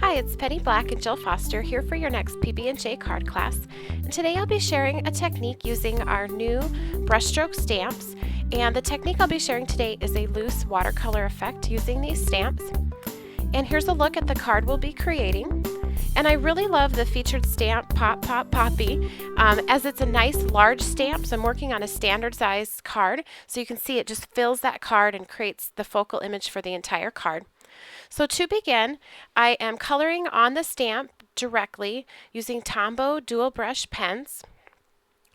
Hi, it's Penny Black and Jill Foster here for your next PB&J card class. And today I'll be sharing a technique using our new Brushstroke stamps. And the technique I'll be sharing today is a loose watercolor effect using these stamps. And here's a look at the card we'll be creating. And I really love the featured stamp Pop Pop Poppy as it's a nice large stamp. So I'm working on a standard size card. So you can see it just fills that card and creates the focal image for the entire card. So to begin, I am coloring on the stamp directly using Tombow dual brush pens.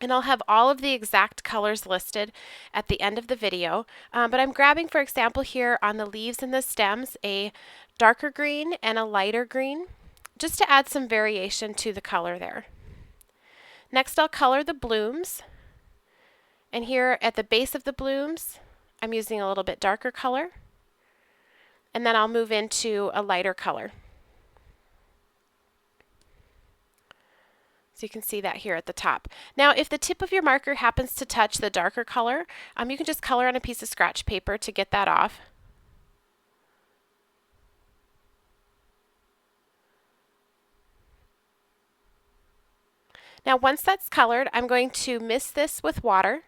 And I'll have all of the exact colors listed at the end of the video. But I'm grabbing, for example, here on the leaves and the stems, a darker green and a lighter green, just to add some variation to the color there. Next, I'll color the blooms. And here at the base of the blooms, I'm using a little bit darker color. And then I'll move into a lighter color. So you can see that here at the top. Now, if the tip of your marker happens to touch the darker color, you can just color on a piece of scratch paper to get that off. Now, once that's colored, I'm going to mist this with water.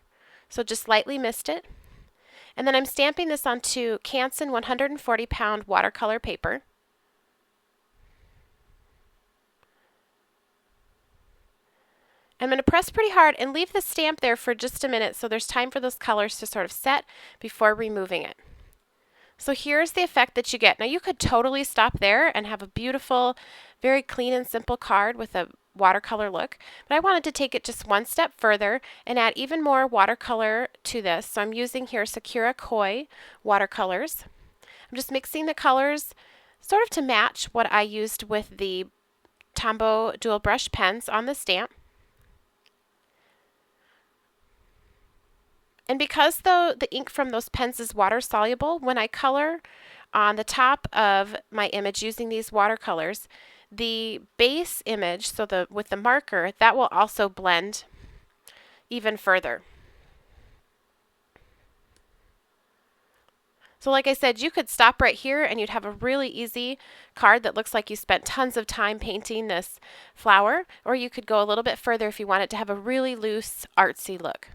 So just lightly mist it. And then I'm stamping this onto Canson 140-pound watercolor paper. I'm going to press pretty hard and leave the stamp there for just a minute so there's time for those colors to sort of set before removing it. So here's the effect that you get. Now you could totally stop there and have a beautiful, very clean and simple card with a watercolor look, but I wanted to take it just one step further and add even more watercolor to this. So I'm using here Sakura Koi watercolors. I'm just mixing the colors sort of to match what I used with the Tombow dual brush pens on the stamp. And because the ink from those pens is water soluble, when I color on the top of my image using these watercolors, the base image, so with the marker, that will also blend even further. So like I said, you could stop right here and you'd have a really easy card that looks like you spent tons of time painting this flower, or you could go a little bit further if you want it to have a really loose, artsy look.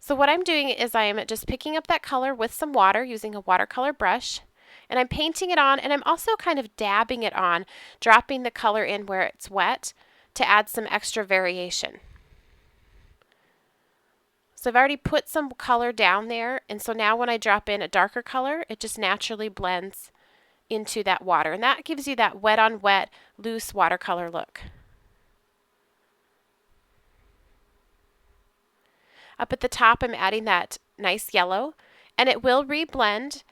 So what I'm doing is I am just picking up that color with some water using a watercolor brush, and I'm painting it on, and I'm also kind of dabbing it on, dropping the color in where it's wet to add some extra variation. So I've already put some color down there, and so now when I drop in a darker color, it just naturally blends into that water, and that gives you that wet on wet, loose watercolor look. Up at the top, I'm adding that nice yellow, and it will reblend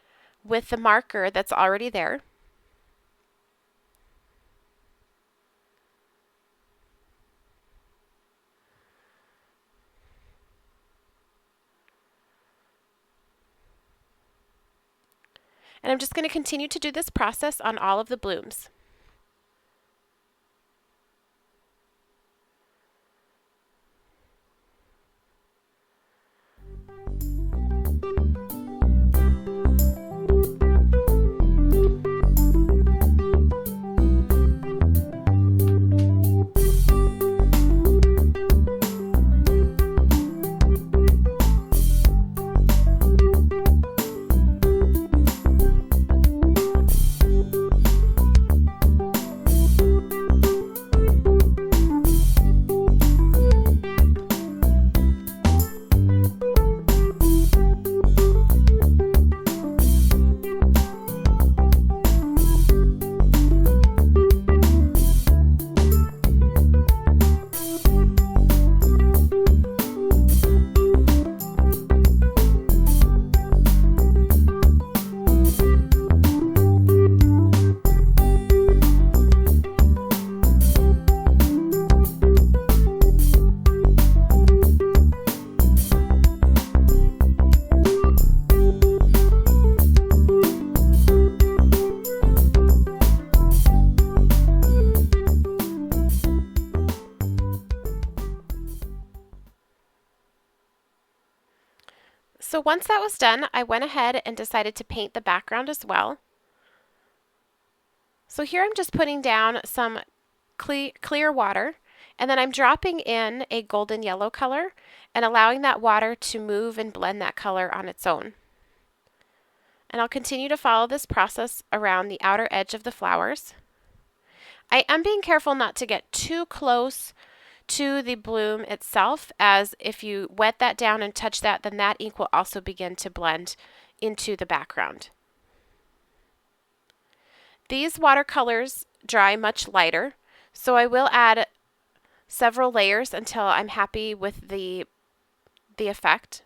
with the marker that's already there. And I'm just going to continue to do this process on all of the blooms. So once that was done, I went ahead and decided to paint the background as well. So here I'm just putting down some clear water, and then I'm dropping in a golden yellow color and allowing that water to move and blend that color on its own. And I'll continue to follow this process around the outer edge of the flowers. I am being careful not to get too close to the bloom itself, as if you wet that down and touch that, then that ink will also begin to blend into the background. These watercolors dry much lighter, so I will add several layers until I'm happy with the effect.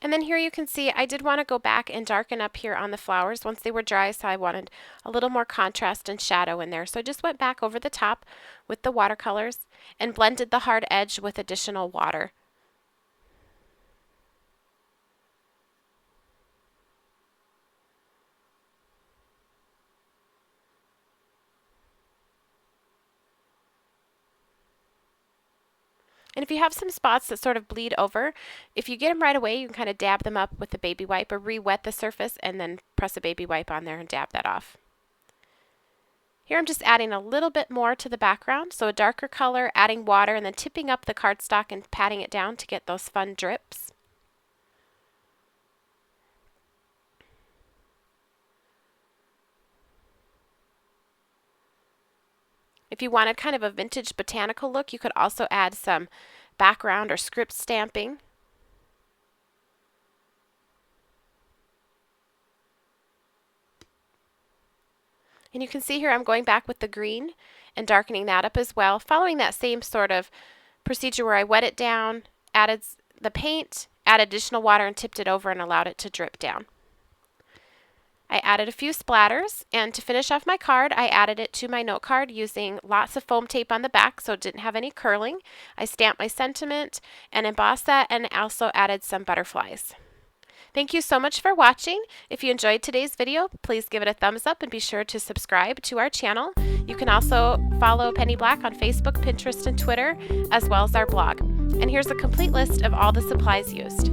And then here you can see I did want to go back and darken up here on the flowers once they were dry, so I wanted a little more contrast and shadow in there. So I just went back over the top with the watercolors and blended the hard edge with additional water. And if you have some spots that sort of bleed over, if you get them right away, you can kind of dab them up with a baby wipe or re-wet the surface and then press a baby wipe on there and dab that off. Here I'm just adding a little bit more to the background, so a darker color, adding water, and then tipping up the cardstock and patting it down to get those fun drips. If you wanted kind of a vintage botanical look, you could also add some background or script stamping. And you can see here I'm going back with the green and darkening that up as well, following that same sort of procedure where I wet it down, added the paint, added additional water and tipped it over and allowed it to drip down. I added a few splatters, and to finish off my card, I added it to my note card using lots of foam tape on the back so it didn't have any curling. I stamped my sentiment and embossed that, and also added some butterflies. Thank you so much for watching. If you enjoyed today's video, please give it a thumbs up and be sure to subscribe to our channel. You can also follow Penny Black on Facebook, Pinterest, and Twitter, as well as our blog. And here's a complete list of all the supplies used.